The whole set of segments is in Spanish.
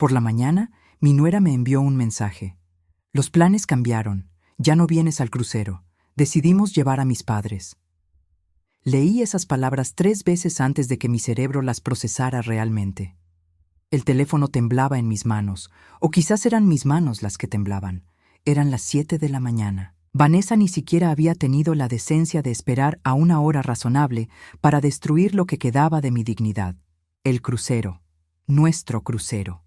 Por la mañana, mi nuera me envió un mensaje. Los planes cambiaron. Ya no vienes al crucero. Decidimos llevar a mis padres. Leí esas palabras 3 veces antes de que mi cerebro las procesara realmente. El teléfono temblaba en mis manos, o quizás eran mis manos las que temblaban. Eran las 7 de la mañana. Vanessa ni siquiera había tenido la decencia de esperar a una hora razonable para destruir lo que quedaba de mi dignidad. El crucero. Nuestro crucero.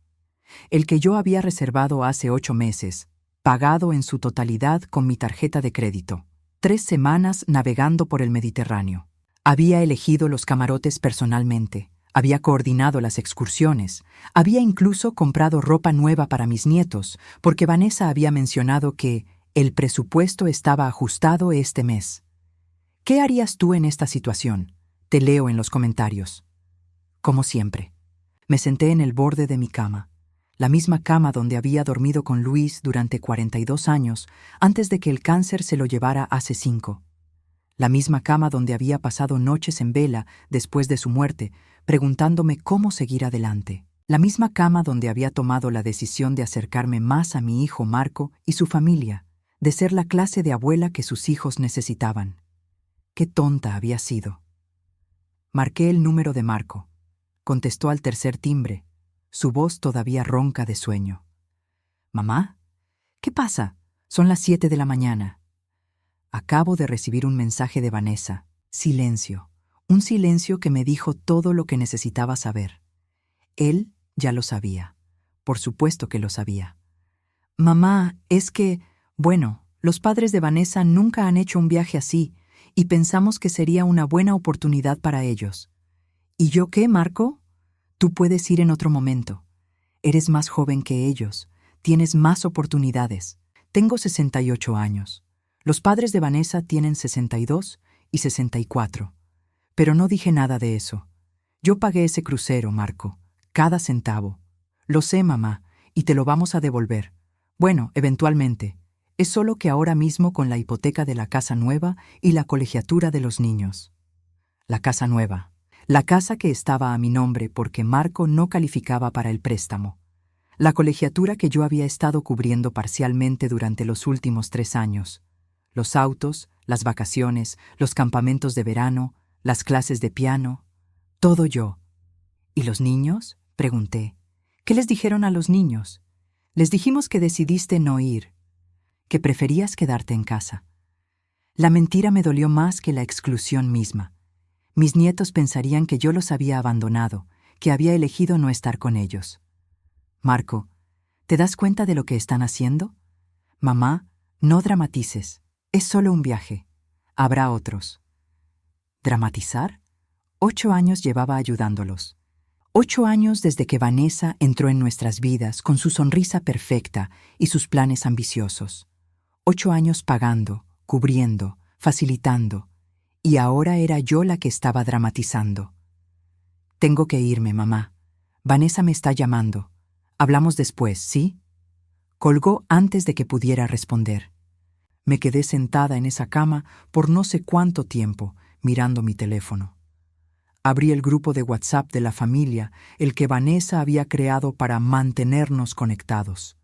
El que yo había reservado hace 8 meses, pagado en su totalidad con mi tarjeta de crédito. 3 semanas navegando por el Mediterráneo. Había elegido los camarotes personalmente. Había coordinado las excursiones. Había incluso comprado ropa nueva para mis nietos, porque Vanessa había mencionado que el presupuesto estaba ajustado este mes. ¿Qué harías tú en esta situación? Te leo en los comentarios. Como siempre, me senté en el borde de mi cama, la misma cama donde había dormido con Luis durante 42 años antes de que el cáncer se lo llevara hace 5. La misma cama donde había pasado noches en vela después de su muerte, preguntándome cómo seguir adelante. La misma cama donde había tomado la decisión de acercarme más a mi hijo Marco y su familia, de ser la clase de abuela que sus hijos necesitaban. Qué tonta había sido. Marqué el número de Marco. Contestó al tercer timbre, su voz todavía ronca de sueño. «¿Mamá? ¿Qué pasa? Son las 7 de la mañana». Acabo de recibir un mensaje de Vanessa. Silencio. Un silencio que me dijo todo lo que necesitaba saber. Él ya lo sabía. Por supuesto que lo sabía. «Mamá, es que, bueno, los padres de Vanessa nunca han hecho un viaje así y pensamos que sería una buena oportunidad para ellos». «¿Y yo qué, Marco? Tú puedes ir en otro momento. Eres más joven que ellos. Tienes más oportunidades. Tengo 68 años. Los padres de Vanessa tienen 62 y 64. Pero no dije nada de eso. Yo pagué ese crucero, Marco. Cada centavo. Lo sé, mamá, y te lo vamos a devolver. Bueno, eventualmente. Es solo que ahora mismo con la hipoteca de la casa nueva y la colegiatura de los niños». La casa nueva. La casa que estaba a mi nombre porque Marco no calificaba para el préstamo. La colegiatura que yo había estado cubriendo parcialmente durante los últimos 3 años. Los autos, las vacaciones, los campamentos de verano, las clases de piano. Todo yo. ¿Y los niños?, pregunté. ¿Qué les dijeron a los niños? Les dijimos que decidiste no ir, que preferías quedarte en casa. La mentira me dolió más que la exclusión misma. Mis nietos pensarían que yo los había abandonado, que había elegido no estar con ellos. Marco, ¿te das cuenta de lo que están haciendo? Mamá, no dramatices. Es solo un viaje. Habrá otros. ¿Dramatizar? 8 años llevaba ayudándolos. 8 años desde que Vanessa entró en nuestras vidas con su sonrisa perfecta y sus planes ambiciosos. 8 años pagando, cubriendo, facilitando. Y ahora era yo la que estaba dramatizando. Tengo que irme, mamá. Vanessa me está llamando. Hablamos después, ¿sí? Colgó antes de que pudiera responder. Me quedé sentada en esa cama por no sé cuánto tiempo, mirando mi teléfono. Abrí el grupo de WhatsApp de la familia, el que Vanessa había creado para mantenernos conectados.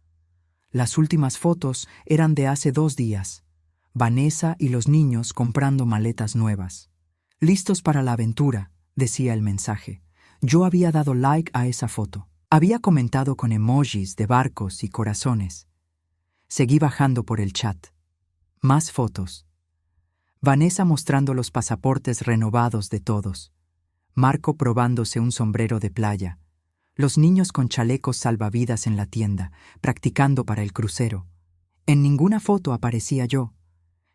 Las últimas fotos eran de hace 2 días. Vanessa y los niños comprando maletas nuevas. «Listos para la aventura», decía el mensaje. Yo había dado like a esa foto. Había comentado con emojis de barcos y corazones. Seguí bajando por el chat. Más fotos. Vanessa mostrando los pasaportes renovados de todos. Marco probándose un sombrero de playa. Los niños con chalecos salvavidas en la tienda, practicando para el crucero. En ninguna foto aparecía yo.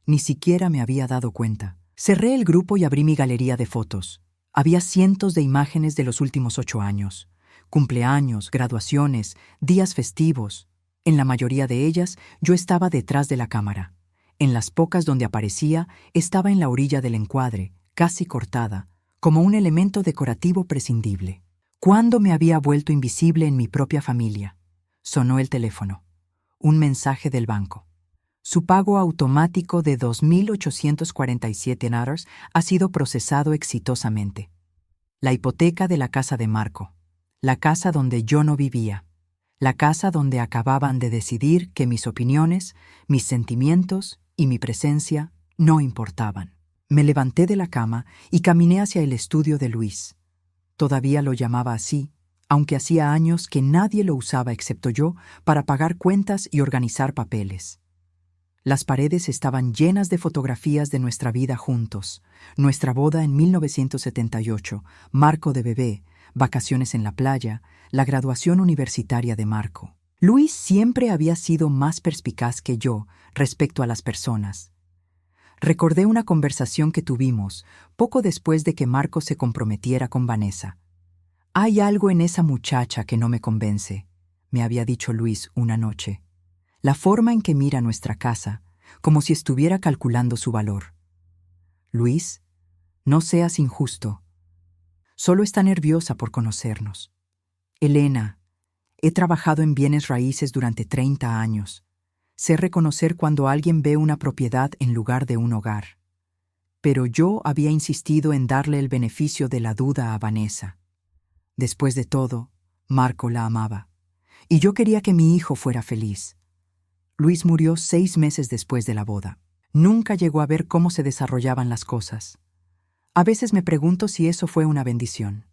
Ni siquiera me había dado cuenta. Cerré el grupo y abrí mi galería de fotos. Había cientos de imágenes de los últimos 8 años. Cumpleaños, graduaciones, días festivos. En la mayoría de ellas, yo estaba detrás de la cámara. En las pocas donde aparecía, estaba en la orilla del encuadre, casi cortada, como un elemento decorativo prescindible. ¿Cuándo me había vuelto invisible en mi propia familia? Sonó el teléfono. Un mensaje del banco. Su pago automático de $2,847 ha sido procesado exitosamente. La hipoteca de la casa de Marco. La casa donde yo no vivía. la casa donde acababan de decidir que mis opiniones, mis sentimientos y mi presencia no importaban. Me levanté de la cama y caminé hacia el estudio de Luis. Todavía lo llamaba así, aunque hacía años que nadie lo usaba excepto yo para pagar cuentas y organizar papeles. Las paredes estaban llenas de fotografías de nuestra vida juntos, nuestra boda en 1978, Marco de bebé, vacaciones en la playa, la graduación universitaria de Marco. Luis siempre había sido más perspicaz que yo respecto a las personas. Recordé una conversación que tuvimos poco después de que Marco se comprometiera con Vanessa. «Hay algo en esa muchacha que no me convence», me había dicho Luis una noche. La forma en que mira nuestra casa, como si estuviera calculando su valor. «Luis, no seas injusto. Solo está nerviosa por conocernos. Elena, he trabajado en bienes raíces durante 30 años. Sé reconocer cuando alguien ve una propiedad en lugar de un hogar. Pero yo había insistido en darle el beneficio de la duda a Vanessa. Después de todo, Marco la amaba, y yo quería que mi hijo fuera feliz. Luis murió 6 meses después de la boda. Nunca llegó a ver cómo se desarrollaban las cosas. A veces me pregunto si eso fue una bendición.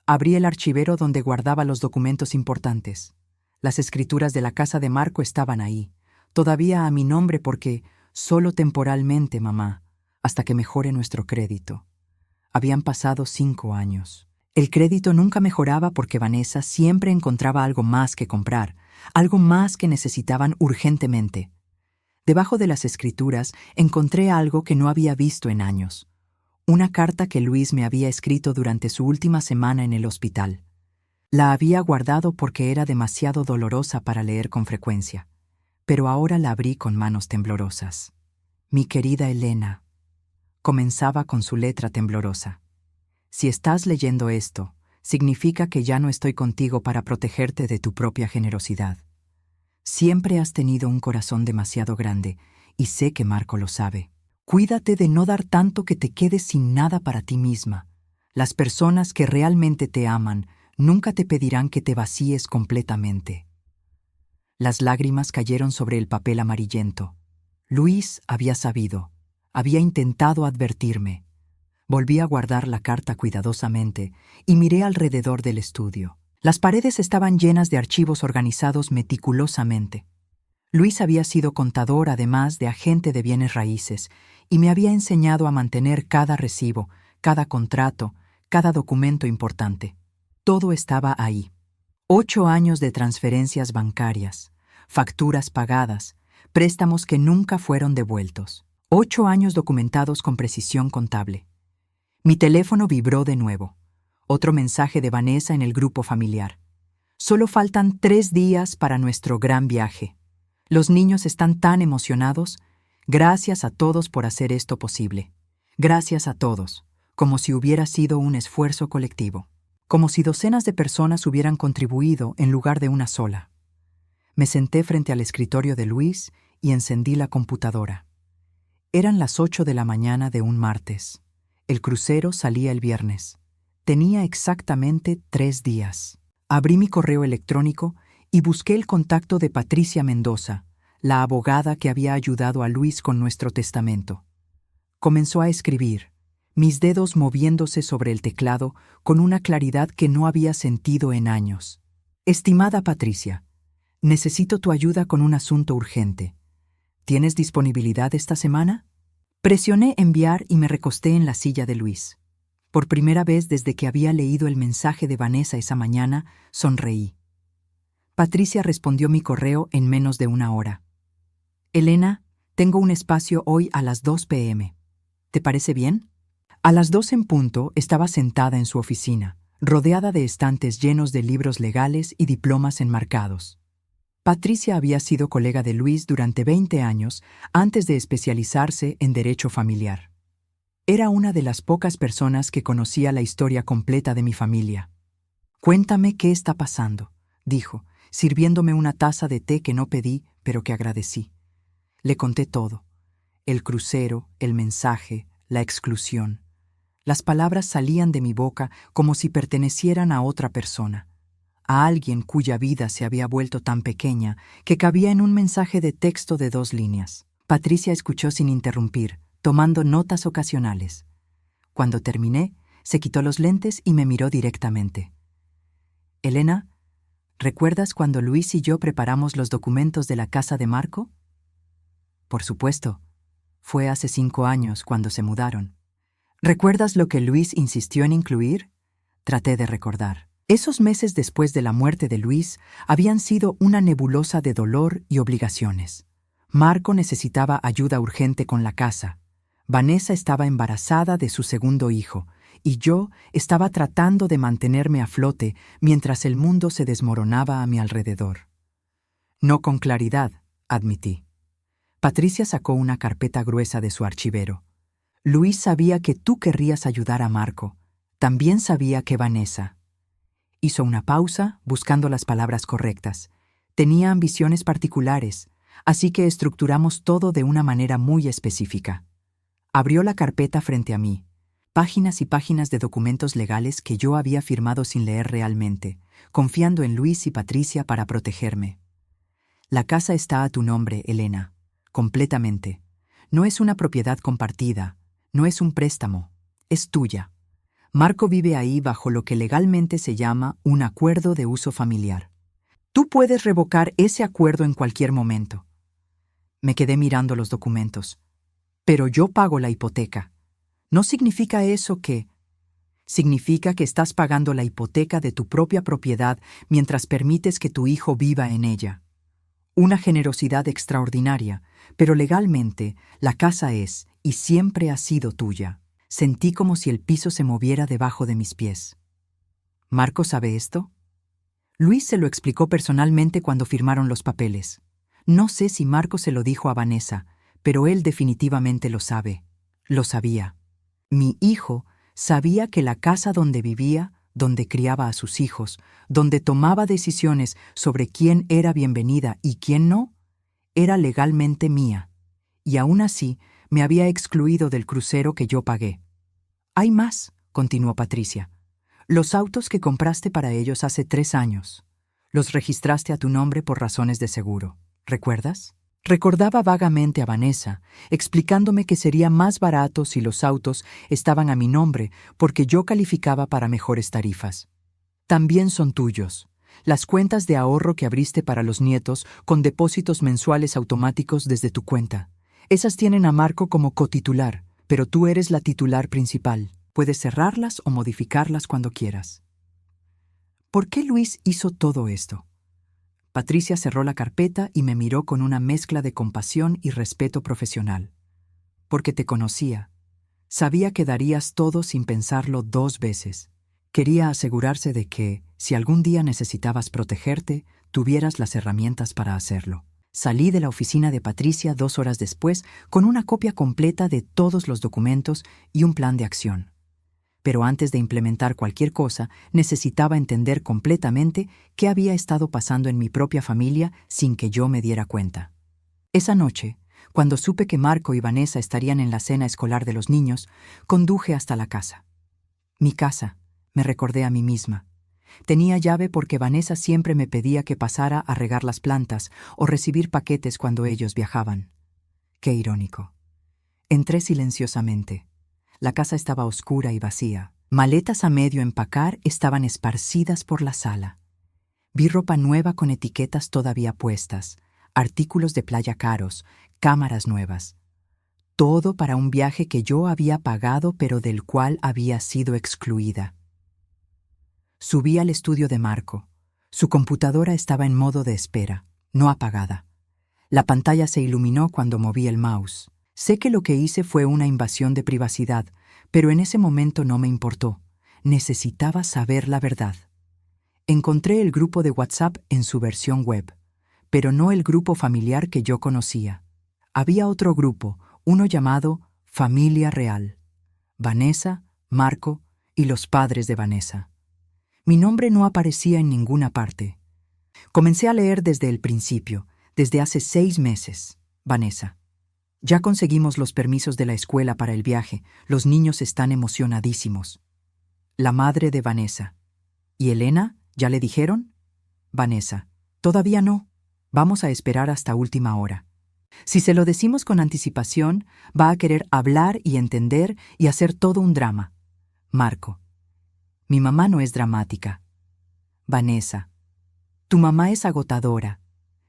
Abrí el archivero donde guardaba los documentos importantes. Las escrituras de la casa de Marco estaban ahí, todavía a mi nombre porque, solo temporalmente, mamá, hasta que mejore nuestro crédito. Habían pasado 5 años. El crédito nunca mejoraba porque Vanessa siempre encontraba algo más que comprar, algo más que necesitaban urgentemente. Debajo de las escrituras encontré algo que no había visto en años. Una carta que Luis me había escrito durante su última semana en el hospital. La había guardado porque era demasiado dolorosa para leer con frecuencia, pero ahora la abrí con manos temblorosas. «Mi querida Elena», comenzaba con su letra temblorosa. «Si estás leyendo esto, significa que ya no estoy contigo para protegerte de tu propia generosidad. Siempre has tenido un corazón demasiado grande, y sé que Marco lo sabe. Cuídate de no dar tanto que te quedes sin nada para ti misma. Las personas que realmente te aman nunca te pedirán que te vacíes completamente». Las lágrimas cayeron sobre el papel amarillento. Luis había sabido, había intentado advertirme. Volví a guardar la carta cuidadosamente y miré alrededor del estudio. Las paredes estaban llenas de archivos organizados meticulosamente. Luis había sido contador además de agente de bienes raíces y me había enseñado a mantener cada recibo, cada contrato, cada documento importante. Todo estaba ahí. 8 años de transferencias bancarias, facturas pagadas, préstamos que nunca fueron devueltos. 8 años documentados con precisión contable. Mi teléfono vibró de nuevo. Otro mensaje de Vanessa en el grupo familiar. «Solo faltan 3 días para nuestro gran viaje. Los niños están tan emocionados. Gracias a todos por hacer esto posible. Gracias a todos», como si hubiera sido un esfuerzo colectivo. Como si docenas de personas hubieran contribuido en lugar de una sola. Me senté frente al escritorio de Luis y encendí la computadora. Eran las 8 de la mañana de un martes. El crucero salía el viernes. Tenía exactamente 3 días. Abrí mi correo electrónico y busqué el contacto de Patricia Mendoza, la abogada que había ayudado a Luis con nuestro testamento. Comenzó a escribir, mis dedos moviéndose sobre el teclado con una claridad que no había sentido en años. «Estimada Patricia, necesito tu ayuda con un asunto urgente. ¿Tienes disponibilidad esta semana?» Presioné enviar y me recosté en la silla de Luis. Por primera vez desde que había leído el mensaje de Vanessa esa mañana, sonreí. Patricia respondió mi correo en menos de 1 hora. «Elena, tengo un espacio hoy a las 2 p.m. ¿Te parece bien?» A las 2 en punto estaba sentada en su oficina, rodeada de estantes llenos de libros legales y diplomas enmarcados. Patricia había sido colega de Luis durante 20 años antes de especializarse en derecho familiar. Era una de las pocas personas que conocía la historia completa de mi familia. «Cuéntame qué está pasando», dijo, sirviéndome una taza de té que no pedí, pero que agradecí. Le conté todo. El crucero, el mensaje, la exclusión. Las palabras salían de mi boca como si pertenecieran a otra persona. a alguien cuya vida se había vuelto tan pequeña que cabía en un mensaje de texto de 2 líneas. Patricia escuchó sin interrumpir, tomando notas ocasionales. Cuando terminé, se quitó los lentes y me miró directamente. «Elena, ¿recuerdas cuando Luis y yo preparamos los documentos de la casa de Marco?» «Por supuesto. Fue hace 5 años cuando se mudaron». «¿Recuerdas lo que Luis insistió en incluir?» Traté de recordar. Esos meses después de la muerte de Luis habían sido una nebulosa de dolor y obligaciones. Marco necesitaba ayuda urgente con la casa. Vanessa estaba embarazada de su segundo hijo, y yo estaba tratando de mantenerme a flote mientras el mundo se desmoronaba a mi alrededor. No con claridad, admití. Patricia sacó una carpeta gruesa de su archivero. Luis sabía que tú querrías ayudar a Marco. También sabía que Vanessa. Hizo una pausa, buscando las palabras correctas. Tenía ambiciones particulares, así que estructuramos todo de una manera muy específica. Abrió la carpeta frente a mí. Páginas y páginas de documentos legales que yo había firmado sin leer realmente, confiando en Luis y Patricia para protegerme. La casa está a tu nombre, Elena. Completamente. No es una propiedad compartida, no es un préstamo, es tuya. Marco vive ahí bajo lo que legalmente se llama un acuerdo de uso familiar. Tú puedes revocar ese acuerdo en cualquier momento. Me quedé mirando los documentos. Pero yo pago la hipoteca. ¿No significa eso que...? Significa que estás pagando la hipoteca de tu propia propiedad mientras permites que tu hijo viva en ella. Una generosidad extraordinaria, pero legalmente la casa es y siempre ha sido tuya. Sentí como si el piso se moviera debajo de mis pies. ¿Marco sabe esto? Luis se lo explicó personalmente cuando firmaron los papeles. No sé si Marco se lo dijo a Vanessa, pero él definitivamente lo sabe. Lo sabía. Mi hijo sabía que la casa donde vivía, donde criaba a sus hijos, donde tomaba decisiones sobre quién era bienvenida y quién no, era legalmente mía. Y aún así, me había excluido del crucero que yo pagué. Hay más, continuó Patricia. Los autos que compraste para ellos hace 3 años. Los registraste a tu nombre por razones de seguro. ¿Recuerdas? Recordaba vagamente a Vanessa, explicándome que sería más barato si los autos estaban a mi nombre porque yo calificaba para mejores tarifas. También son tuyos. Las cuentas de ahorro que abriste para los nietos con depósitos mensuales automáticos desde tu cuenta. Esas tienen a Marco como cotitular, pero tú eres la titular principal. Puedes cerrarlas o modificarlas cuando quieras. ¿Por qué Luis hizo todo esto? Patricia cerró la carpeta y me miró con una mezcla de compasión y respeto profesional. Porque te conocía. Sabía que darías todo sin pensarlo 2 veces. Quería asegurarse de que, si algún día necesitabas protegerte, tuvieras las herramientas para hacerlo. Salí de la oficina de Patricia 2 horas después con una copia completa de todos los documentos y un plan de acción. Pero antes de implementar cualquier cosa, necesitaba entender completamente qué había estado pasando en mi propia familia sin que yo me diera cuenta. Esa noche, cuando supe que Marco y Vanessa estarían en la cena escolar de los niños, conduje hasta la casa. Mi casa, me recordé a mí misma. Tenía llave porque Vanessa siempre me pedía que pasara a regar las plantas o recibir paquetes cuando ellos viajaban. Qué irónico. Entré silenciosamente. La casa estaba oscura y vacía. Maletas a medio empacar estaban esparcidas por la sala. Vi ropa nueva con etiquetas todavía puestas, artículos de playa caros, cámaras nuevas. Todo para un viaje que yo había pagado pero del cual había sido excluida. Subí al estudio de Marco. Su computadora estaba en modo de espera, no apagada. La pantalla se iluminó cuando moví el mouse. Sé que lo que hice fue una invasión de privacidad, pero en ese momento no me importó. Necesitaba saber la verdad. Encontré el grupo de WhatsApp en su versión web, pero no el grupo familiar que yo conocía. Había otro grupo, uno llamado Familia Real. Vanessa, Marco y los padres de Vanessa. Mi nombre no aparecía en ninguna parte. Comencé a leer desde el principio, desde hace 6 meses. Vanessa. Ya conseguimos los permisos de la escuela para el viaje. Los niños están emocionadísimos. La madre de Vanessa. ¿Y Elena? ¿Ya le dijeron? Vanessa, todavía no. Vamos a esperar hasta última hora. Si se lo decimos con anticipación, va a querer hablar y entender y hacer todo un drama. Marco, mi mamá no es dramática. Vanessa, tu mamá es agotadora,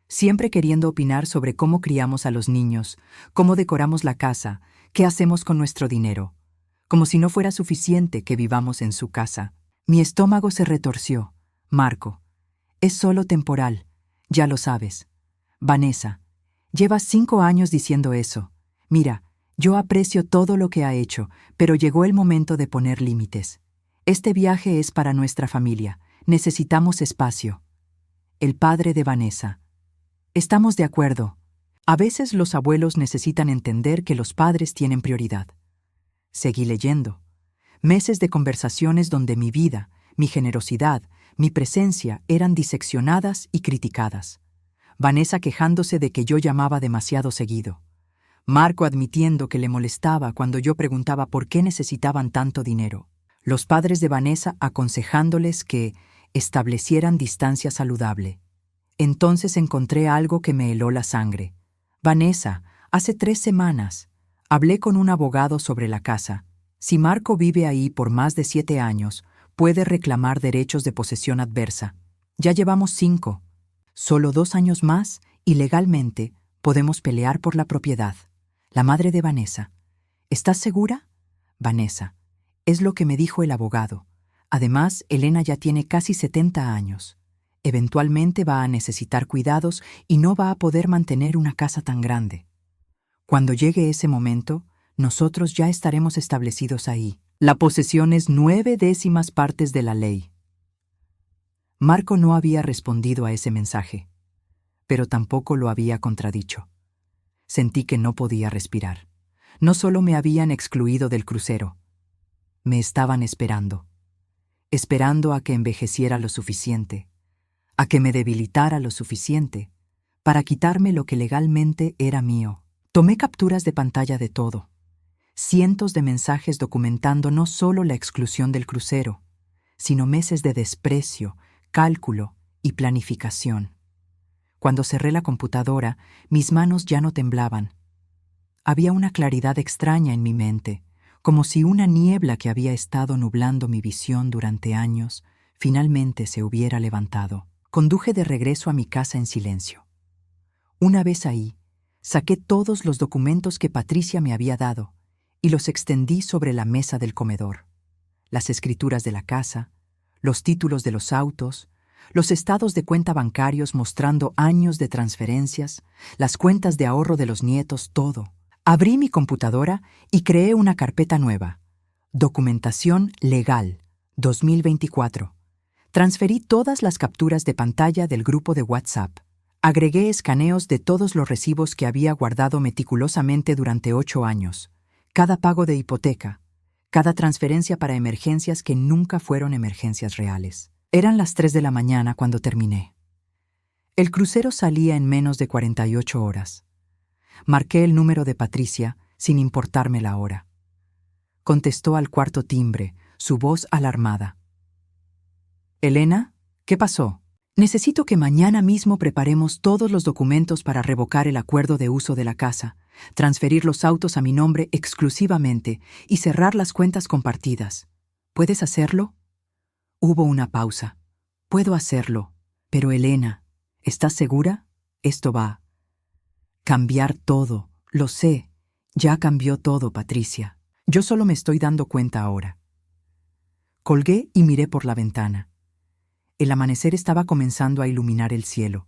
siempre queriendo opinar sobre cómo criamos a los niños, cómo decoramos la casa, qué hacemos con nuestro dinero, como si no fuera suficiente que vivamos en su casa. Mi estómago se retorció. Marco, es solo temporal, ya lo sabes. Vanessa, llevas 5 años diciendo eso. Mira, yo aprecio todo lo que ha hecho, pero llegó el momento de poner límites. Este viaje es para nuestra familia. Necesitamos espacio. El padre de Vanessa. Estamos de acuerdo. A veces los abuelos necesitan entender que los padres tienen prioridad. Seguí leyendo. Meses de conversaciones donde mi vida, mi generosidad, mi presencia eran diseccionadas y criticadas. Vanessa quejándose de que yo llamaba demasiado seguido. Marco admitiendo que le molestaba cuando yo preguntaba por qué necesitaban tanto dinero. Los padres de Vanessa aconsejándoles que establecieran distancia saludable. Entonces encontré algo que me heló la sangre. Vanessa, hace 3 semanas, hablé con un abogado sobre la casa. Si Marco vive ahí por más de 7 años, puede reclamar derechos de posesión adversa. Ya llevamos 5. Solo 2 años más y legalmente podemos pelear por la propiedad. La madre de Vanessa. ¿Estás segura? Vanessa. Es lo que me dijo el abogado. Además, Elena ya tiene casi 70 años. Eventualmente va a necesitar cuidados y no va a poder mantener una casa tan grande. Cuando llegue ese momento, nosotros ya estaremos establecidos ahí. La posesión es 9/10 partes de la ley. Marco no había respondido a ese mensaje, pero tampoco lo había contradicho. Sentí que no podía respirar. No solo me habían excluido del crucero, me estaban esperando a que envejeciera lo suficiente, a que me debilitara lo suficiente, para quitarme lo que legalmente era mío. Tomé capturas de pantalla de todo. Cientos de mensajes documentando no solo la exclusión del crucero, sino meses de desprecio, cálculo y planificación. Cuando cerré la computadora, mis manos ya no temblaban. Había una claridad extraña en mi mente, como si una niebla que había estado nublando mi visión durante años, finalmente se hubiera levantado. Conduje de regreso a mi casa en silencio. Una vez ahí, saqué todos los documentos que Patricia me había dado y los extendí sobre la mesa del comedor. Las escrituras de la casa, los títulos de los autos, los estados de cuenta bancarios mostrando años de transferencias, las cuentas de ahorro de los nietos, todo. Abrí mi computadora y creé una carpeta nueva. Documentación legal, 2024. Transferí todas las capturas de pantalla del grupo de WhatsApp. Agregué escaneos de todos los recibos que había guardado meticulosamente durante 8 años. Cada pago de hipoteca, cada transferencia para emergencias que nunca fueron emergencias reales. Eran las 3 de la mañana cuando terminé. El crucero salía en menos de 48 horas. Marqué el número de Patricia sin importarme la hora. Contestó al cuarto timbre, su voz alarmada. «Elena, ¿qué pasó? Necesito que mañana mismo preparemos todos los documentos para revocar el acuerdo de uso de la casa, transferir los autos a mi nombre exclusivamente y cerrar las cuentas compartidas. ¿Puedes hacerlo?» Hubo una pausa. «Puedo hacerlo, pero Elena, ¿estás segura? Esto va a cambiar todo. Lo sé. Ya cambió todo, Patricia. Yo solo me estoy dando cuenta ahora». Colgué y miré por la ventana. El amanecer estaba comenzando a iluminar el cielo.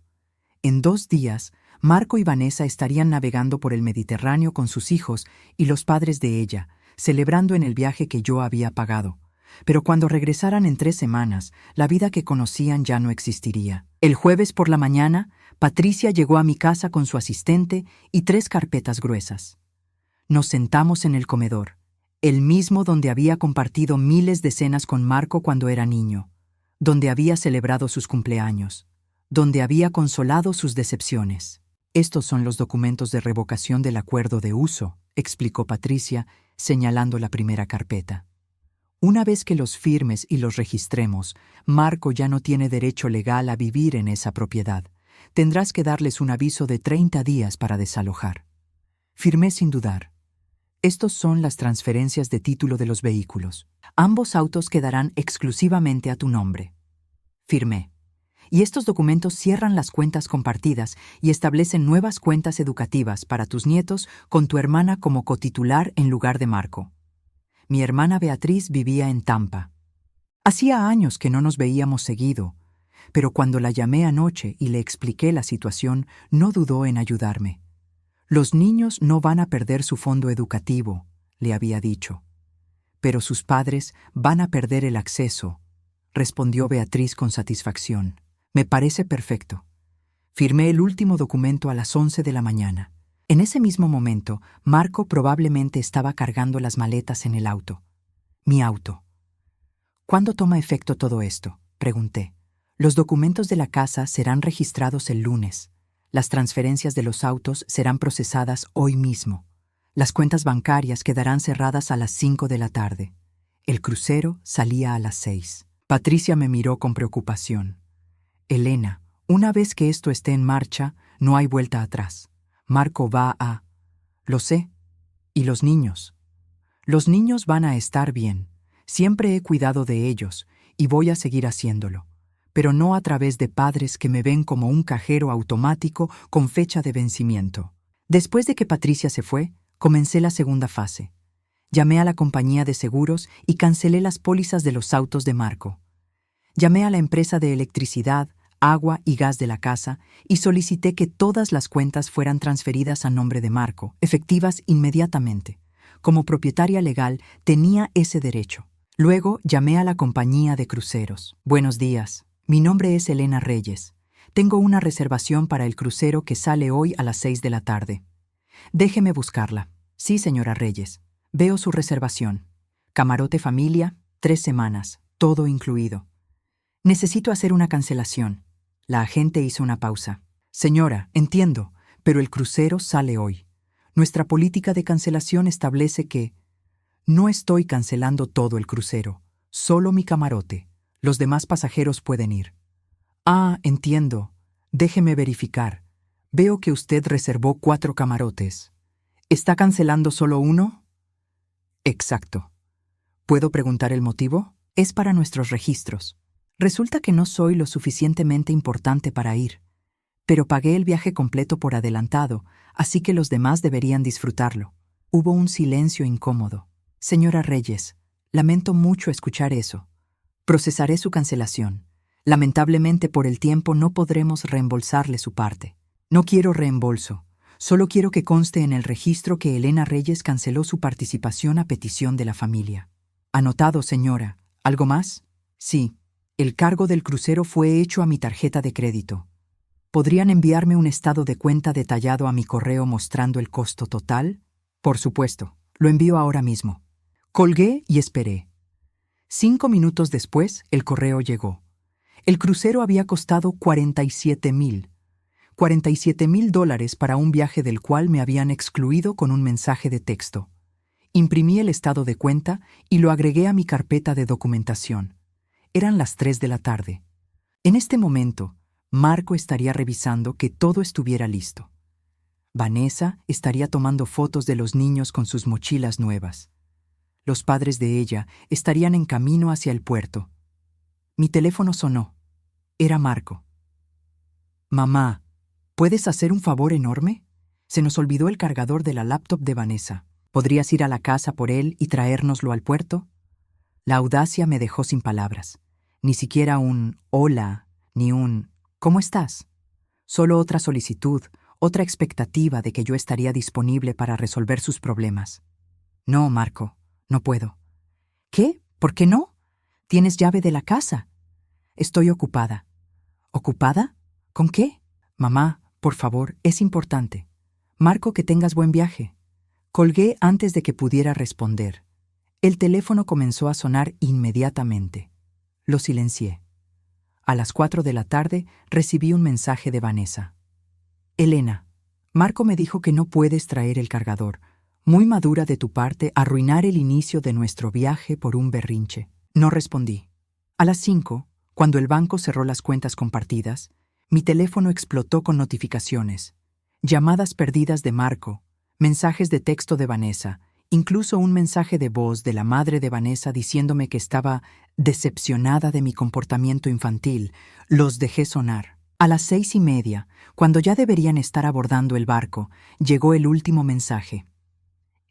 En 2 días, Marco y Vanessa estarían navegando por el Mediterráneo con sus hijos y los padres de ella, celebrando en el viaje que yo había pagado. Pero cuando regresaran en 3 semanas, la vida que conocían ya no existiría. El jueves por la mañana, Patricia llegó a mi casa con su asistente y 3 carpetas gruesas. Nos sentamos en el comedor, el mismo donde había compartido miles de cenas con Marco cuando era niño, donde había celebrado sus cumpleaños, donde había consolado sus decepciones. «Estos son los documentos de revocación del acuerdo de uso», explicó Patricia, señalando la primera carpeta. Una vez que los firmes y los registremos, Marco ya no tiene derecho legal a vivir en esa propiedad. Tendrás que darles un aviso de 30 días para desalojar. Firmé sin dudar. Estos son las transferencias de título de los vehículos. Ambos autos quedarán exclusivamente a tu nombre. Firmé. Y estos documentos cierran las cuentas compartidas y establecen nuevas cuentas educativas para tus nietos con tu hermana como cotitular en lugar de Marco. Mi hermana Beatriz vivía en Tampa. Hacía años que no nos veíamos seguido, pero cuando la llamé anoche y le expliqué la situación, no dudó en ayudarme. Los niños no van a perder su fondo educativo, le había dicho. Pero sus padres van a perder el acceso, respondió Beatriz con satisfacción. Me parece perfecto. Firmé el último documento a las 11 de la mañana. En ese mismo momento, Marco probablemente estaba cargando las maletas en el auto. Mi auto. ¿Cuándo toma efecto todo esto?, pregunté. Los documentos de la casa serán registrados el lunes. Las transferencias de los autos serán procesadas hoy mismo. Las cuentas bancarias quedarán cerradas a las 5 de la tarde. El crucero salía a las 6. Patricia me miró con preocupación. Elena, una vez que esto esté en marcha, no hay vuelta atrás. Marco va a... Lo sé. ¿Y los niños? Los niños van a estar bien. Siempre he cuidado de ellos y voy a seguir haciéndolo, pero no a través de padres que me ven como un cajero automático con fecha de vencimiento. Después de que Patricia se fue, comencé la segunda fase. Llamé a la compañía de seguros y cancelé las pólizas de los autos de Marco. Llamé a la empresa de electricidad, agua y gas de la casa y solicité que todas las cuentas fueran transferidas a nombre de Marco, efectivas inmediatamente. Como propietaria legal, tenía ese derecho. Luego llamé a la compañía de cruceros. Buenos días, mi nombre es Elena Reyes. Tengo una reservación para el crucero que sale hoy a las 6 de la tarde. Déjeme buscarla. Sí, señora Reyes. Veo su reservación. Camarote familia, 3 semanas, todo incluido. Necesito hacer una cancelación. La agente hizo una pausa. Señora, entiendo, pero el crucero sale hoy. Nuestra política de cancelación establece que... No estoy cancelando todo el crucero, solo mi camarote. Los demás pasajeros pueden ir. Ah, entiendo. Déjeme verificar. Veo que usted reservó 4 camarotes. ¿Está cancelando solo uno? Exacto. ¿Puedo preguntar el motivo? Es para nuestros registros. Resulta que no soy lo suficientemente importante para ir, pero pagué el viaje completo por adelantado, así que los demás deberían disfrutarlo. Hubo un silencio incómodo. Señora Reyes, lamento mucho escuchar eso. Procesaré su cancelación. Lamentablemente por el tiempo no podremos reembolsarle su parte. No quiero reembolso. Solo quiero que conste en el registro que Elena Reyes canceló su participación a petición de la familia. Anotado, señora. ¿Algo más? Sí. El cargo del crucero fue hecho a mi tarjeta de crédito. ¿Podrían enviarme un estado de cuenta detallado a mi correo mostrando el costo total? Por supuesto. Lo envío ahora mismo. Colgué y esperé. 5 minutos después, el correo llegó. El crucero había costado $47,000. $47,000 para un viaje del cual me habían excluido con un mensaje de texto. Imprimí el estado de cuenta y lo agregué a mi carpeta de documentación. Eran las 3 de la tarde. En este momento, Marco estaría revisando que todo estuviera listo. Vanessa estaría tomando fotos de los niños con sus mochilas nuevas. Los padres de ella estarían en camino hacia el puerto. Mi teléfono sonó. Era Marco. Mamá, ¿puedes hacer un favor enorme? Se nos olvidó el cargador de la laptop de Vanessa. ¿Podrías ir a la casa por él y traérnoslo al puerto? La audacia me dejó sin palabras. Ni siquiera un hola, ni un ¿cómo estás? Solo otra solicitud, otra expectativa de que yo estaría disponible para resolver sus problemas. No, Marco, no puedo. ¿Qué? ¿Por qué no? Tienes llave de la casa. Estoy ocupada. ¿Ocupada? ¿Con qué? Mamá, por favor, es importante. Marco, que tengas buen viaje. Colgué antes de que pudiera responder. El teléfono comenzó a sonar inmediatamente. Lo silencié. A las 4 de la tarde recibí un mensaje de Vanessa. Elena, Marco me dijo que no puedes traer el cargador. Muy madura de tu parte arruinar el inicio de nuestro viaje por un berrinche. No respondí. A las 5, cuando el banco cerró las cuentas compartidas, mi teléfono explotó con notificaciones, llamadas perdidas de Marco, mensajes de texto de Vanessa, incluso un mensaje de voz de la madre de Vanessa diciéndome que estaba decepcionada de mi comportamiento infantil. Los dejé sonar. A las 6:30, cuando ya deberían estar abordando el barco, llegó el último mensaje.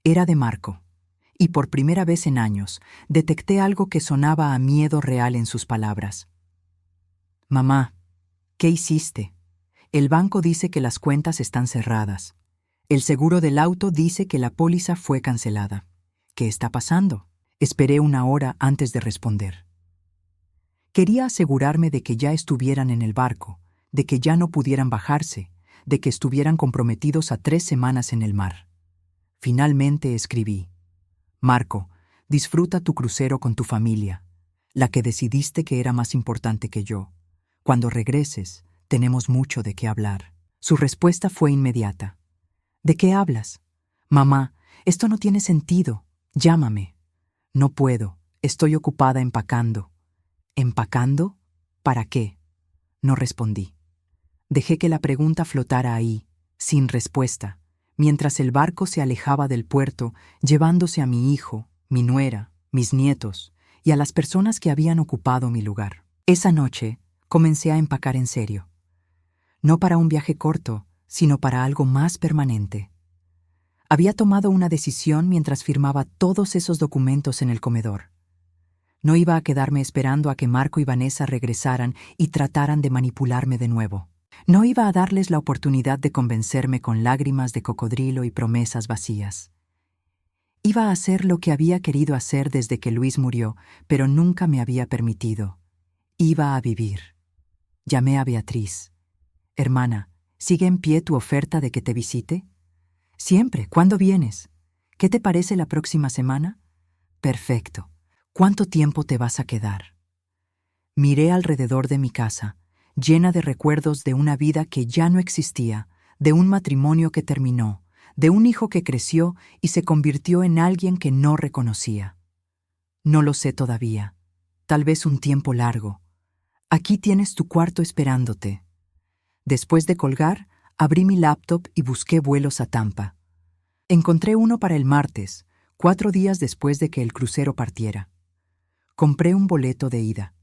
Era de Marco, y por primera vez en años detecté algo que sonaba a miedo real en sus palabras. Mamá, ¿qué hiciste? El banco dice que las cuentas están cerradas. El seguro del auto dice que la póliza fue cancelada. ¿Qué está pasando? Esperé 1 hora antes de responder. Quería asegurarme de que ya estuvieran en el barco, de que ya no pudieran bajarse, de que estuvieran comprometidos a 3 semanas en el mar. Finalmente escribí: Marco, disfruta tu crucero con tu familia, la que decidiste que era más importante que yo. Cuando regreses, tenemos mucho de qué hablar. Su respuesta fue inmediata. ¿De qué hablas? Mamá, esto no tiene sentido. Llámame. No puedo. Estoy ocupada empacando. ¿Empacando? ¿Para qué? No respondí. Dejé que la pregunta flotara ahí, sin respuesta, mientras el barco se alejaba del puerto, llevándose a mi hijo, mi nuera, mis nietos y a las personas que habían ocupado mi lugar. Esa noche comencé a empacar en serio. No para un viaje corto, sino para algo más permanente. Había tomado una decisión mientras firmaba todos esos documentos en el comedor. No iba a quedarme esperando a que Marco y Vanessa regresaran y trataran de manipularme de nuevo. No iba a darles la oportunidad de convencerme con lágrimas de cocodrilo y promesas vacías. Iba a hacer lo que había querido hacer desde que Luis murió, pero nunca me había permitido. Iba a vivir. Llamé a Beatriz. Hermana, ¿sigue en pie tu oferta de que te visite? Siempre. ¿Cuándo vienes? ¿Qué te parece la próxima semana? Perfecto. ¿Cuánto tiempo te vas a quedar? Miré alrededor de mi casa, llena de recuerdos de una vida que ya no existía, de un matrimonio que terminó, de un hijo que creció y se convirtió en alguien que no reconocía. No lo sé todavía. Tal vez un tiempo largo. Aquí tienes tu cuarto esperándote. Después de colgar, abrí mi laptop y busqué vuelos a Tampa. Encontré uno para el martes, 4 días después de que el crucero partiera. Compré un boleto de ida.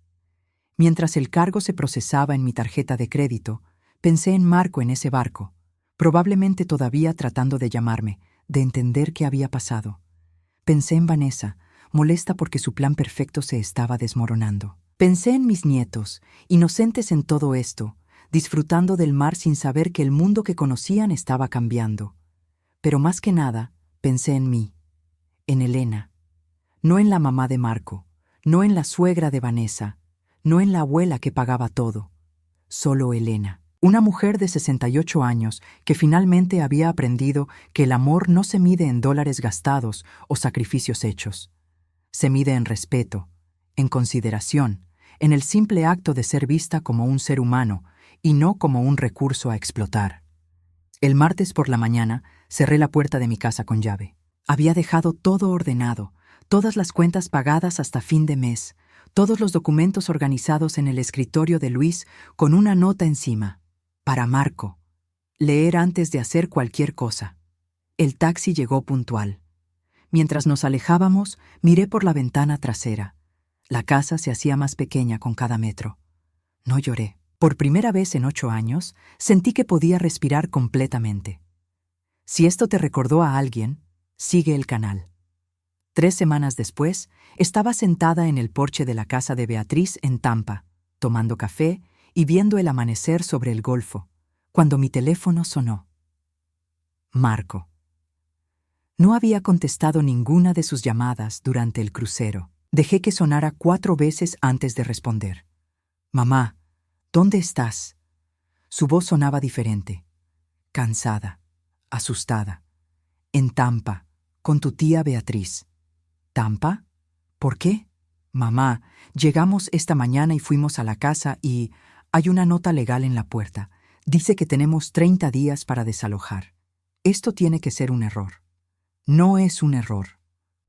Mientras el cargo se procesaba en mi tarjeta de crédito, pensé en Marco en ese barco, probablemente todavía tratando de llamarme, de entender qué había pasado. Pensé en Vanessa, molesta porque su plan perfecto se estaba desmoronando. Pensé en mis nietos, inocentes en todo esto, disfrutando del mar sin saber que el mundo que conocían estaba cambiando. Pero más que nada, pensé en mí, en Elena, no en la mamá de Marco, no en la suegra de Vanessa, no en la abuela que pagaba todo, solo Elena. Una mujer de 68 años que finalmente había aprendido que el amor no se mide en dólares gastados o sacrificios hechos. Se mide en respeto, en consideración, en el simple acto de ser vista como un ser humano y no como un recurso a explotar. El martes por la mañana cerré la puerta de mi casa con llave. Había dejado todo ordenado, todas las cuentas pagadas hasta fin de mes, todos los documentos organizados en el escritorio de Luis con una nota encima. Para Marco. Leer antes de hacer cualquier cosa. El taxi llegó puntual. Mientras nos alejábamos, miré por la ventana trasera. La casa se hacía más pequeña con cada metro. No lloré. Por primera vez en 8 años, sentí que podía respirar completamente. Si esto te recordó a alguien, sigue el canal. 3 semanas después, estaba sentada en el porche de la casa de Beatriz en Tampa, tomando café y viendo el amanecer sobre el golfo, cuando mi teléfono sonó. Marco. No había contestado ninguna de sus llamadas durante el crucero. Dejé que sonara 4 veces antes de responder. Mamá, ¿dónde estás? Su voz sonaba diferente. Cansada, asustada. En Tampa, con tu tía Beatriz. ¿Tampa? ¿Por qué? Mamá, llegamos esta mañana y fuimos a la casa y hay una nota legal en la puerta. Dice que tenemos 30 días para desalojar. Esto tiene que ser un error. No es un error.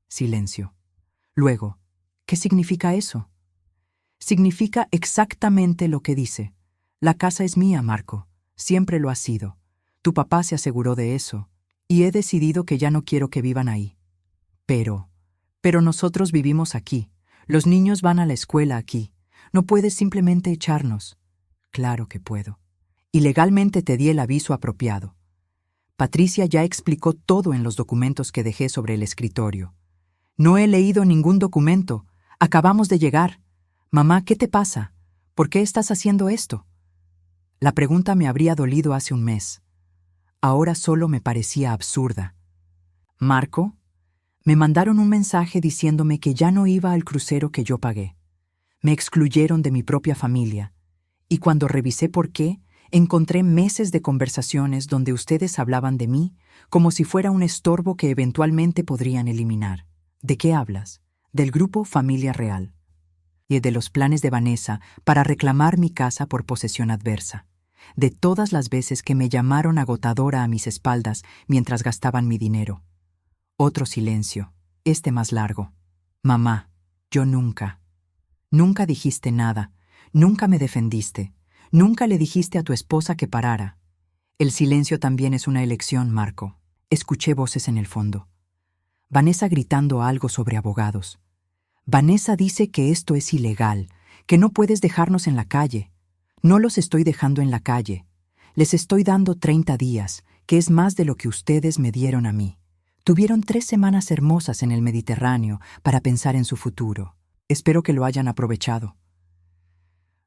Silencio. Luego, ¿qué significa eso? Significa exactamente lo que dice. La casa es mía, Marco. Siempre lo ha sido. Tu papá se aseguró de eso, y he decidido que ya no quiero que vivan ahí. Pero nosotros vivimos aquí. Los niños van a la escuela aquí. No puedes simplemente echarnos. Claro que puedo. Y legalmente te di el aviso apropiado. Patricia ya explicó todo en los documentos que dejé sobre el escritorio. No he leído ningún documento. Acabamos de llegar. Mamá, ¿qué te pasa? ¿Por qué estás haciendo esto? La pregunta me habría dolido hace un mes. Ahora solo me parecía absurda. Marco, me mandaron un mensaje diciéndome que ya no iba al crucero que yo pagué. Me excluyeron de mi propia familia. Y cuando revisé por qué, encontré meses de conversaciones donde ustedes hablaban de mí como si fuera un estorbo que eventualmente podrían eliminar. ¿De qué hablas? Del grupo Familia Real. Y de los planes de Vanessa para reclamar mi casa por posesión adversa. De todas las veces que me llamaron agotadora a mis espaldas mientras gastaban mi dinero. Otro silencio, este más largo. Mamá, yo nunca dijiste nada, nunca me defendiste, nunca le dijiste a tu esposa que parara. El silencio también es una elección, Marco. Escuché voces en el fondo. Vanessa gritando algo sobre abogados. Vanessa dice que esto es ilegal, que no puedes dejarnos en la calle. No los estoy dejando en la calle. Les estoy dando 30 días, que es más de lo que ustedes me dieron a mí. Tuvieron 3 semanas hermosas en el Mediterráneo para pensar en su futuro. Espero que lo hayan aprovechado.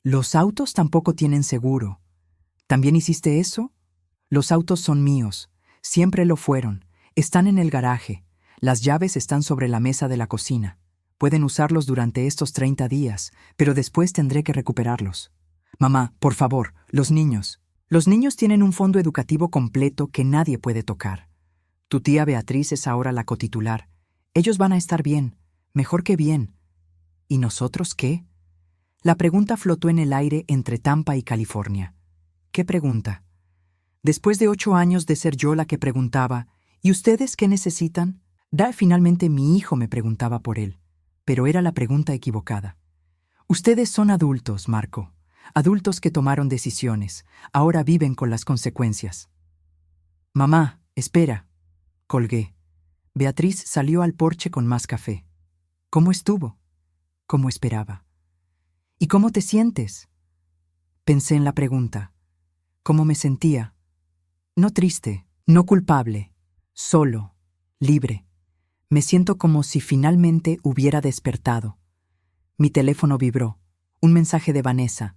Los autos tampoco tienen seguro. ¿También hiciste eso? Los autos son míos. Siempre lo fueron. Están en el garaje. Las llaves están sobre la mesa de la cocina. Pueden usarlos durante estos 30 días, pero después tendré que recuperarlos. Mamá, por favor, los niños. Los niños tienen un fondo educativo completo que nadie puede tocar. Tu tía Beatriz es ahora la cotitular. Ellos van a estar bien, mejor que bien. ¿Y nosotros qué? La pregunta flotó en el aire entre Tampa y California. ¿Qué pregunta? Después de 8 años de ser yo la que preguntaba, ¿y ustedes qué necesitan? Finalmente mi hijo me preguntaba por él, pero era la pregunta equivocada. Ustedes son adultos, Marco. Adultos que tomaron decisiones. Ahora viven con las consecuencias. Mamá, espera. Colgué. Beatriz salió al porche con más café. ¿Cómo estuvo? Como esperaba. ¿Y cómo te sientes? Pensé en la pregunta. ¿Cómo me sentía? No triste, no culpable, solo, libre. Me siento como si finalmente hubiera despertado. Mi teléfono vibró. Un mensaje de Vanessa.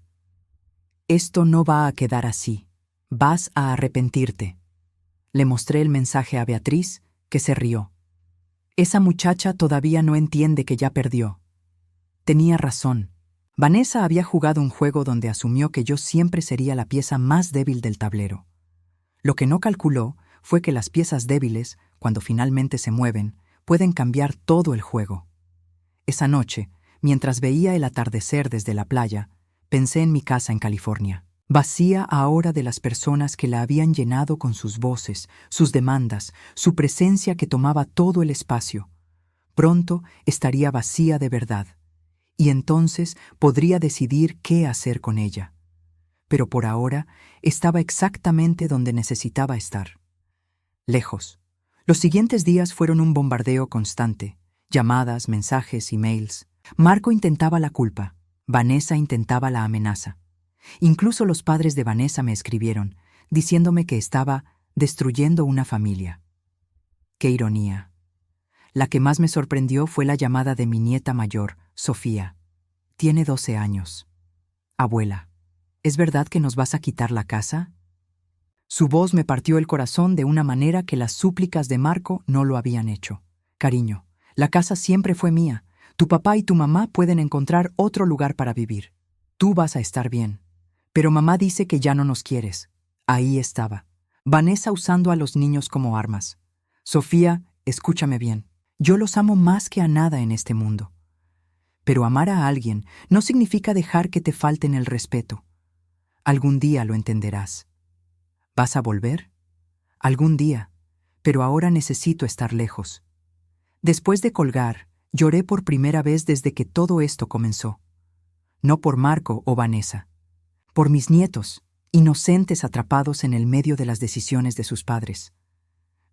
Esto no va a quedar así. Vas a arrepentirte. Le mostré el mensaje a Beatriz, que se rió. Esa muchacha todavía no entiende que ya perdió. Tenía razón. Vanessa había jugado un juego donde asumió que yo siempre sería la pieza más débil del tablero. Lo que no calculó fue que las piezas débiles, cuando finalmente se mueven, pueden cambiar todo el juego. Esa noche, mientras veía el atardecer desde la playa, pensé en mi casa en California, vacía ahora de las personas que la habían llenado con sus voces, sus demandas, su presencia que tomaba todo el espacio. Pronto estaría vacía de verdad, y entonces podría decidir qué hacer con ella. Pero por ahora estaba exactamente donde necesitaba estar. Lejos. Los siguientes días fueron un bombardeo constante. Llamadas, mensajes, emails. Marco intentaba la culpa. Vanessa intentaba la amenaza. Incluso los padres de Vanessa me escribieron, diciéndome que estaba destruyendo una familia. ¡Qué ironía! La que más me sorprendió fue la llamada de mi nieta mayor, Sofía. Tiene 12 años. Abuela, ¿es verdad que nos vas a quitar la casa? Su voz me partió el corazón de una manera que las súplicas de Marco no lo habían hecho. Cariño, la casa siempre fue mía. Tu papá y tu mamá pueden encontrar otro lugar para vivir. Tú vas a estar bien. Pero mamá dice que ya no nos quieres. Ahí estaba. Vanessa usando a los niños como armas. Sofía, escúchame bien. Yo los amo más que a nada en este mundo. Pero amar a alguien no significa dejar que te falten el respeto. Algún día lo entenderás. ¿Vas a volver? Algún día. pero ahora necesito estar lejos. Después de colgar, lloré por primera vez desde que todo esto comenzó. No por Marco o Vanessa. Por mis nietos, inocentes atrapados en el medio de las decisiones de sus padres.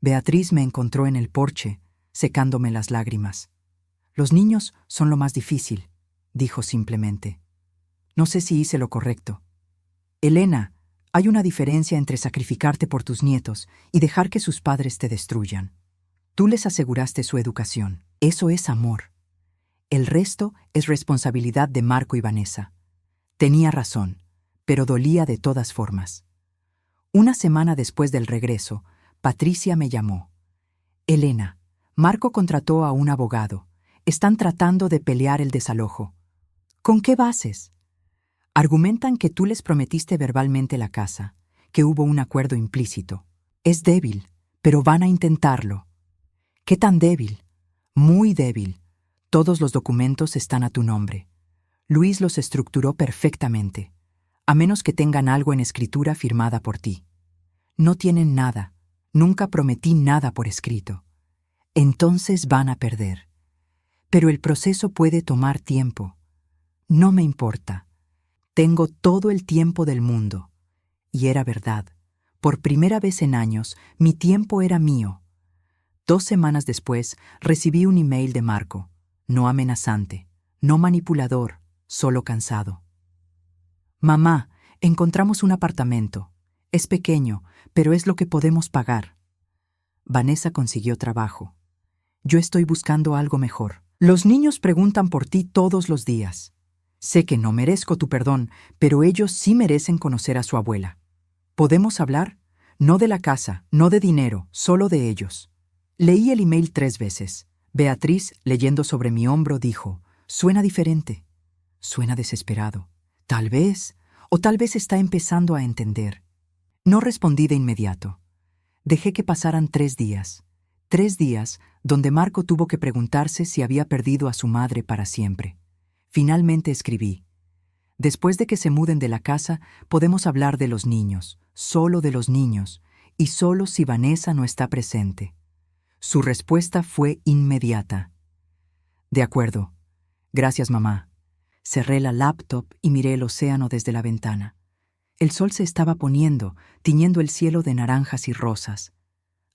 Beatriz me encontró en el porche, secándome las lágrimas. Los niños son lo más difícil, dijo simplemente. No sé si hice lo correcto. Elena, hay una diferencia entre sacrificarte por tus nietos y dejar que sus padres te destruyan. Tú les aseguraste su educación. Eso es amor. El resto es responsabilidad de Marco y Vanessa. Tenía razón, pero dolía de todas formas. Una semana después del regreso, Patricia me llamó. Elena, Marco contrató a un abogado. Están tratando de pelear el desalojo. ¿Con qué bases? Argumentan que tú les prometiste verbalmente la casa, que hubo un acuerdo implícito. Es débil, pero van a intentarlo. ¿Qué tan débil? Muy débil. Todos los documentos están a tu nombre. Luis los estructuró perfectamente, a menos que tengan algo en escritura firmada por ti. No tienen nada. Nunca prometí nada por escrito. Entonces van a perder. Pero el proceso puede tomar tiempo. No me importa. Tengo todo el tiempo del mundo. Y era verdad. Por primera vez en años, mi tiempo era mío. 2 semanas después, recibí un email de Marco. No amenazante, no manipulador, solo cansado. Mamá, encontramos un apartamento. Es pequeño, pero es lo que podemos pagar. Vanessa consiguió trabajo. Yo estoy buscando algo mejor. Los niños preguntan por ti todos los días. Sé que no merezco tu perdón, pero ellos sí merecen conocer a su abuela. ¿Podemos hablar? No de la casa, no de dinero, solo de ellos. Leí el email 3 veces. Beatriz, leyendo sobre mi hombro, dijo, suena diferente. Suena desesperado. Tal vez está empezando a entender. No respondí de inmediato. Dejé que pasaran 3 días. 3 días donde Marco tuvo que preguntarse si había perdido a su madre para siempre. Finalmente escribí. Después de que se muden de la casa, podemos hablar de los niños, solo de los niños, y solo si Vanessa no está presente. Su respuesta fue inmediata. De acuerdo. Gracias, mamá. Cerré la laptop y miré el océano desde la ventana. El sol se estaba poniendo, tiñendo el cielo de naranjas y rosas.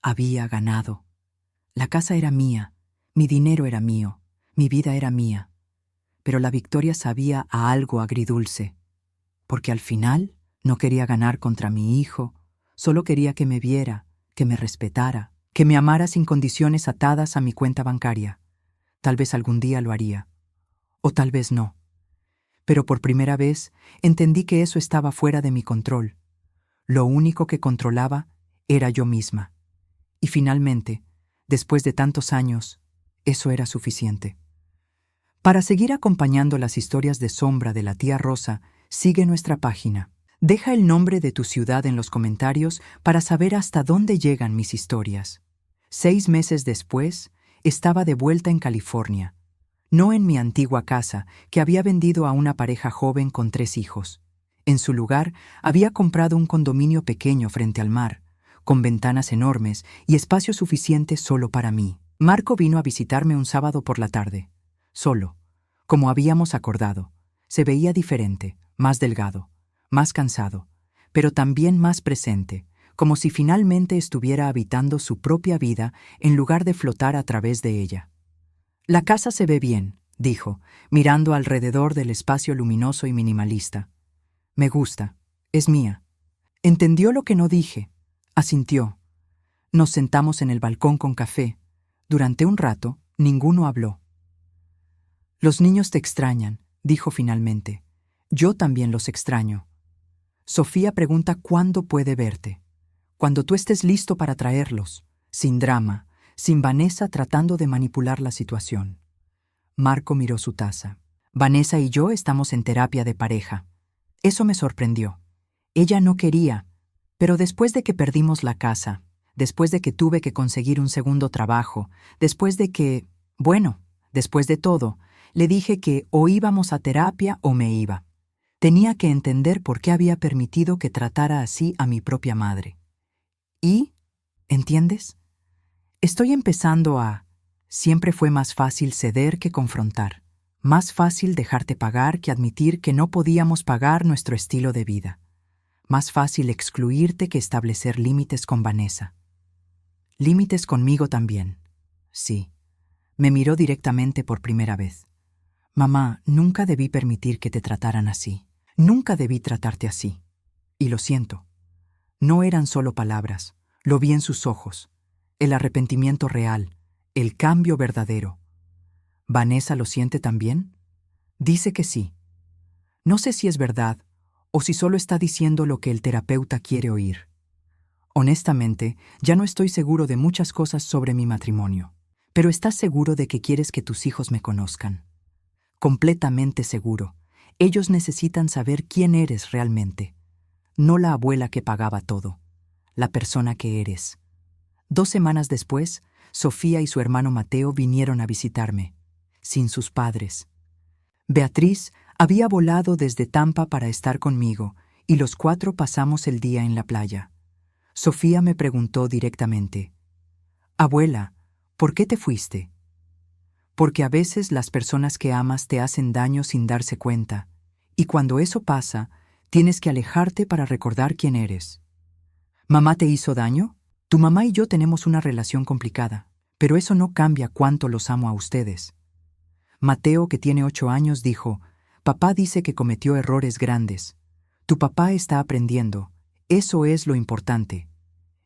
Había ganado. La casa era mía, mi dinero era mío, mi vida era mía. Pero la victoria sabía a algo agridulce, porque al final no quería ganar contra mi hijo, solo quería que me viera, que me respetara, que me amara sin condiciones atadas a mi cuenta bancaria. Tal vez algún día lo haría, o tal vez no. Pero por primera vez entendí que eso estaba fuera de mi control. Lo único que controlaba era yo misma. Y finalmente, después de tantos años, eso era suficiente. Para seguir acompañando las historias de sombra de la tía Rosa, sigue nuestra página. Deja el nombre de tu ciudad en los comentarios para saber hasta dónde llegan mis historias. 6 meses después, estaba de vuelta en California. No en mi antigua casa, que había vendido a una pareja joven con 3 hijos. En su lugar, había comprado un condominio pequeño frente al mar, con ventanas enormes y espacio suficiente solo para mí. Marco vino a visitarme un sábado por la tarde. Solo, como habíamos acordado. Se veía diferente, más delgado, más cansado, pero también más presente, como si finalmente estuviera habitando su propia vida en lugar de flotar a través de ella. La casa se ve bien, dijo, mirando alrededor del espacio luminoso y minimalista. Me gusta, es mía. Entendió lo que no dije, asintió. Nos sentamos en el balcón con café. Durante un rato, ninguno habló. Los niños te extrañan, dijo finalmente. Yo también los extraño. Sofía pregunta cuándo puede verte. Cuando tú estés listo para traerlos, sin drama, sin Vanessa tratando de manipular la situación. Marco miró su taza. Vanessa y yo estamos en terapia de pareja. Eso me sorprendió. Ella no quería, pero después de que perdimos la casa, después de que tuve que conseguir un segundo trabajo, después de que, después de todo, le dije que o íbamos a terapia o me iba. Tenía que entender por qué había permitido que tratara así a mi propia madre. ¿Y? ¿Entiendes? Estoy empezando a... Siempre fue más fácil ceder que confrontar. Más fácil dejarte pagar que admitir que no podíamos pagar nuestro estilo de vida. Más fácil excluirte que establecer límites con Vanessa. Límites conmigo también. Sí. Me miró directamente por primera vez. Mamá, nunca debí permitir que te trataran así. Nunca debí tratarte así. Y lo siento. No eran solo palabras. Lo vi en sus ojos. El arrepentimiento real. El cambio verdadero. ¿Vanessa lo siente también? Dice que sí. No sé si es verdad o si solo está diciendo lo que el terapeuta quiere oír. Honestamente, ya no estoy seguro de muchas cosas sobre mi matrimonio. Pero ¿estás seguro de que quieres que tus hijos me conozcan? Completamente seguro. Ellos necesitan saber quién eres realmente. No la abuela que pagaba todo. La persona que eres. 2 semanas después, Sofía y su hermano Mateo vinieron a visitarme, sin sus padres. Beatriz había volado desde Tampa para estar conmigo y los 4 pasamos el día en la playa. Sofía me preguntó directamente, «Abuela, ¿por qué te fuiste?» Porque a veces las personas que amas te hacen daño sin darse cuenta, y cuando eso pasa, tienes que alejarte para recordar quién eres. ¿Mamá te hizo daño? Tu mamá y yo tenemos una relación complicada, pero eso no cambia cuánto los amo a ustedes. Mateo, que tiene 8 años, dijo, «Papá dice que cometió errores grandes. Tu papá está aprendiendo. Eso es lo importante».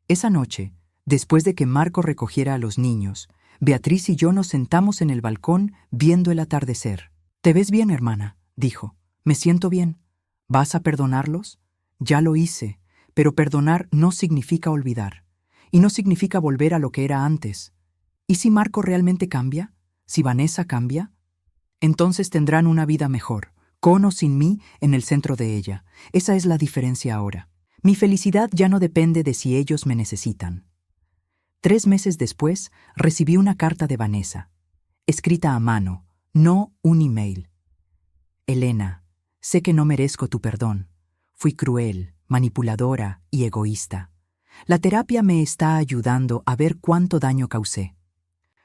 Esa noche, después de que Marco recogiera a los niños, Beatriz y yo nos sentamos en el balcón viendo el atardecer. «¿Te ves bien, hermana?», dijo. «Me siento bien. ¿Vas a perdonarlos?» «Ya lo hice, pero perdonar no significa olvidar. Y no significa volver a lo que era antes. ¿Y si Marco realmente cambia? ¿Si Vanessa cambia? Entonces tendrán una vida mejor, con o sin mí en el centro de ella. Esa es la diferencia ahora. Mi felicidad ya no depende de si ellos me necesitan». 3 meses después, recibí una carta de Vanessa, escrita a mano, no un email. «Elena, sé que no merezco tu perdón. Fui cruel, manipuladora y egoísta. La terapia me está ayudando a ver cuánto daño causé.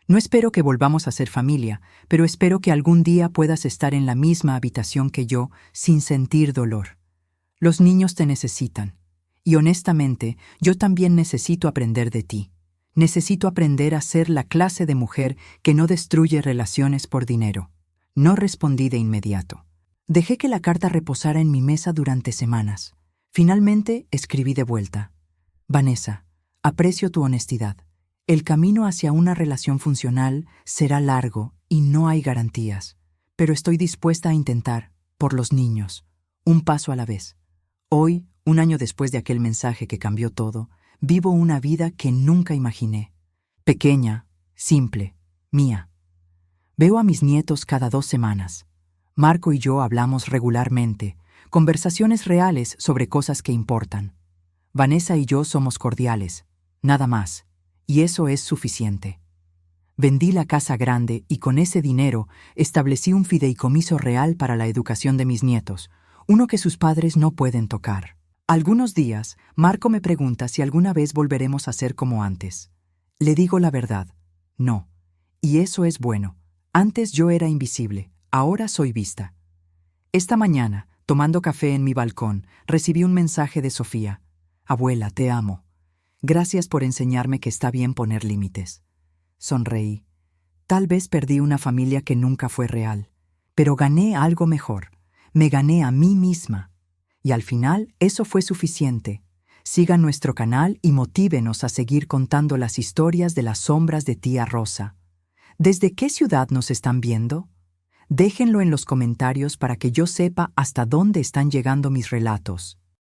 No espero que volvamos a ser familia, pero espero que algún día puedas estar en la misma habitación que yo sin sentir dolor. Los niños te necesitan. Y honestamente, yo también necesito aprender de ti. Necesito aprender a ser la clase de mujer que no destruye relaciones por dinero». No respondí de inmediato. Dejé que la carta reposara en mi mesa durante semanas. Finalmente escribí de vuelta. «Vanessa, aprecio tu honestidad. El camino hacia una relación funcional será largo y no hay garantías, pero estoy dispuesta a intentar, por los niños, un paso a la vez. Hoy, 1 año después de aquel mensaje que cambió todo, vivo una vida que nunca imaginé. Pequeña, simple, mía. Veo a mis nietos cada 2 semanas. Marco y yo hablamos regularmente, conversaciones reales sobre cosas que importan. Vanessa y yo somos cordiales, nada más, y eso es suficiente. Vendí la casa grande y con ese dinero establecí un fideicomiso real para la educación de mis nietos, uno que sus padres no pueden tocar. Algunos días, Marco me pregunta si alguna vez volveremos a ser como antes. Le digo la verdad, no. Y eso es bueno. Antes yo era invisible, ahora soy vista. Esta mañana, tomando café en mi balcón, recibí un mensaje de Sofía. «Abuela, te amo. Gracias por enseñarme que está bien poner límites». Sonreí. Tal vez perdí una familia que nunca fue real, pero gané algo mejor. Me gané a mí misma. Y al final, eso fue suficiente. Sigan nuestro canal y motívenos a seguir contando las historias de las sombras de Tía Rosa. ¿Desde qué ciudad nos están viendo? Déjenlo en los comentarios para que yo sepa hasta dónde están llegando mis relatos.